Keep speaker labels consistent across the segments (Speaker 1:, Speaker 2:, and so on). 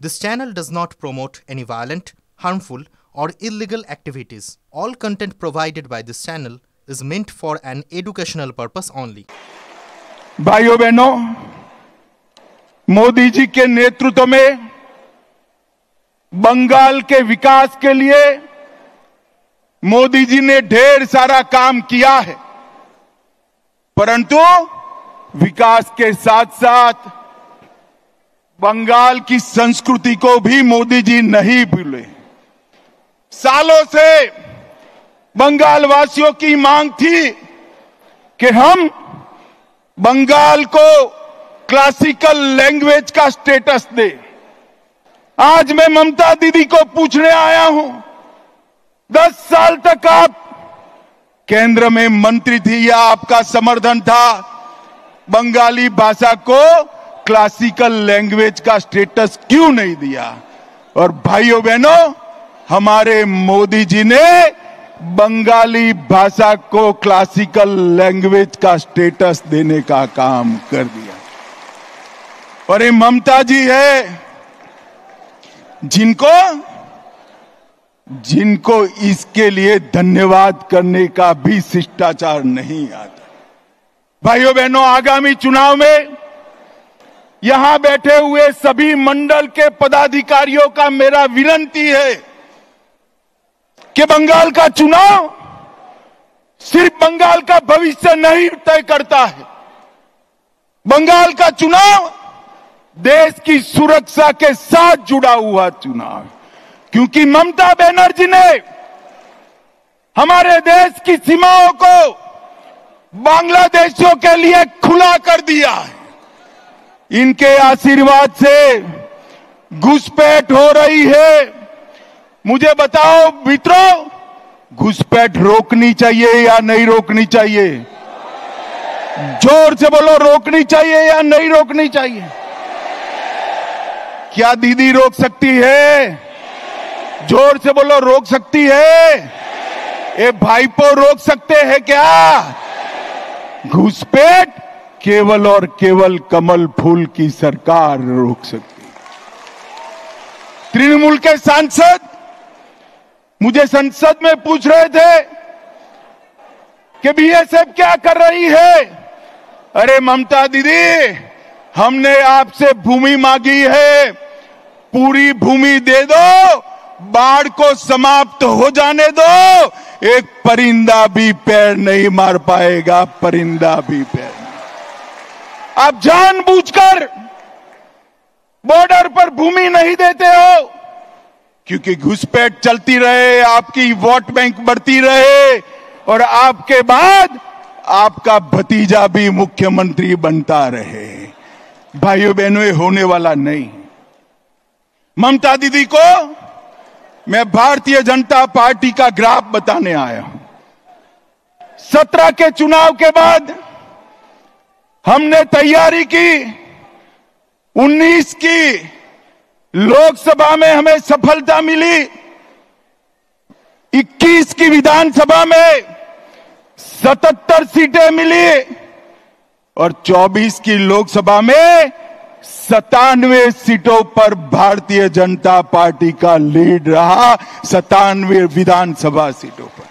Speaker 1: This channel does not promote any violent, harmful, or illegal activities. All content provided by this channel is meant for an educational purpose only.
Speaker 2: भाइयों बहनों, मोदी जी के नेतृत्व में बंगाल के विकास के लिए मोदी जी ने ढेर सारा काम किया है, परंतु विकास के साथ साथ बंगाल की संस्कृति को भी मोदी जी नहीं भूले। सालों से बंगाल वासियों की मांग थी कि हम बंगाल को क्लासिकल लैंग्वेज का स्टेटस दे। आज मैं ममता दीदी को पूछने आया हूं, 10 साल तक आप केंद्र में मंत्री थी या आपका समर्थन था, बंगाली भाषा को क्लासिकल लैंग्वेज का स्टेटस क्यों नहीं दिया? और भाइयों बहनों, हमारे मोदी जी ने बंगाली भाषा को क्लासिकल लैंग्वेज का स्टेटस देने का काम कर दिया। और ये ममता जी है जिनको इसके लिए धन्यवाद करने का भी शिष्टाचार नहीं आता। भाइयों बहनों, आगामी चुनाव में यहां बैठे हुए सभी मंडल के पदाधिकारियों का मेरा विनती है कि बंगाल का चुनाव सिर्फ बंगाल का भविष्य नहीं तय करता है। बंगाल का चुनाव देश की सुरक्षा के साथ जुड़ा हुआ चुनाव है, क्योंकि ममता बनर्जी ने हमारे देश की सीमाओं को बांग्लादेशियों के लिए खुला कर दिया है। इनके आशीर्वाद से घुसपैठ हो रही है। मुझे बताओ मित्रों, घुसपैठ रोकनी चाहिए या नहीं रोकनी चाहिए? जोर से बोलो, रोकनी चाहिए या नहीं रोकनी चाहिए? क्या दीदी रोक सकती है? जोर से बोलो, रोक सकती है? ये भाईपो रोक सकते हैं क्या? घुसपैठ केवल और केवल कमल फूल की सरकार रोक सकती है। तृणमूल के सांसद मुझे संसद में पूछ रहे थे कि बीएसएफ क्या कर रही है। अरे ममता दीदी, हमने आपसे भूमि मांगी है, पूरी भूमि दे दो, बाढ़ को समाप्त हो जाने दो, एक परिंदा भी पैर नहीं मार पाएगा, परिंदा भी पैर। आप जानबूझकर बॉर्डर पर भूमि नहीं देते हो क्योंकि घुसपैठ चलती रहे, आपकी वोट बैंक बढ़ती रहे और आपके बाद आपका भतीजा भी मुख्यमंत्री बनता रहे। भाइयों बहनों, ये होने वाला नहीं। ममता दीदी को मैं भारतीय जनता पार्टी का ग्राफ बताने आया हूं। 17 के चुनाव के बाद हमने तैयारी की, 19 की लोकसभा में हमें सफलता मिली, 21 की विधानसभा में 77 सीटें मिली और 24 की लोकसभा में 97 सीटों पर भारतीय जनता पार्टी का लीड रहा, 97 विधानसभा सीटों पर।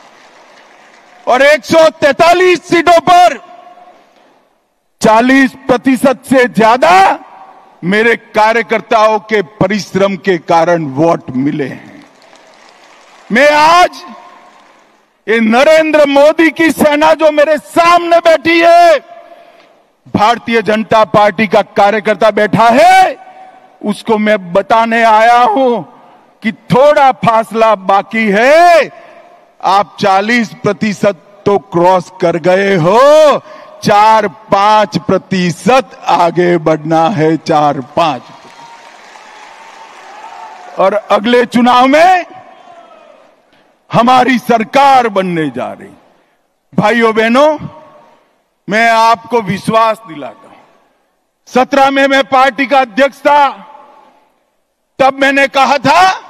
Speaker 2: और 143 सीटों पर 40% से ज्यादा मेरे कार्यकर्ताओं के परिश्रम के कारण वोट मिले हैं। मैं आज ये नरेंद्र मोदी की सेना जो मेरे सामने बैठी है, भारतीय जनता पार्टी का कार्यकर्ता बैठा है, उसको मैं बताने आया हूं कि थोड़ा फासला बाकी है। आप 40% तो क्रॉस कर गए हो, 4-5% आगे बढ़ना है, 4-5। और अगले चुनाव में हमारी सरकार बनने जा रही। भाइयों बहनों, मैं आपको विश्वास दिलाता हूं, 17 में मैं पार्टी का अध्यक्ष था, तब मैंने कहा था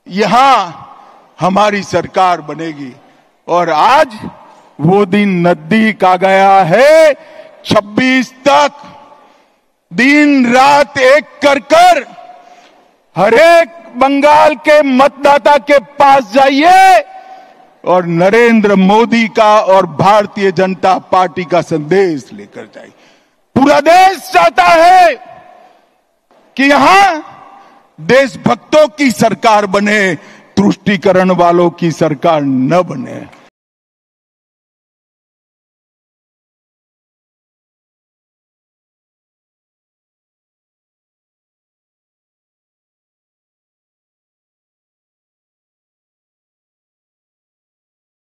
Speaker 2: यहां हमारी सरकार बनेगी और आज वो दिन नजदीक आ गया है। 26 तक दिन रात एक कर हर एक बंगाल के मतदाता के पास जाइए और नरेंद्र मोदी का और भारतीय जनता पार्टी का संदेश लेकर जाइए। पूरा देश चाहता है कि यहां देशभक्तों की सरकार बने, तुष्टीकरण वालों की सरकार न बने।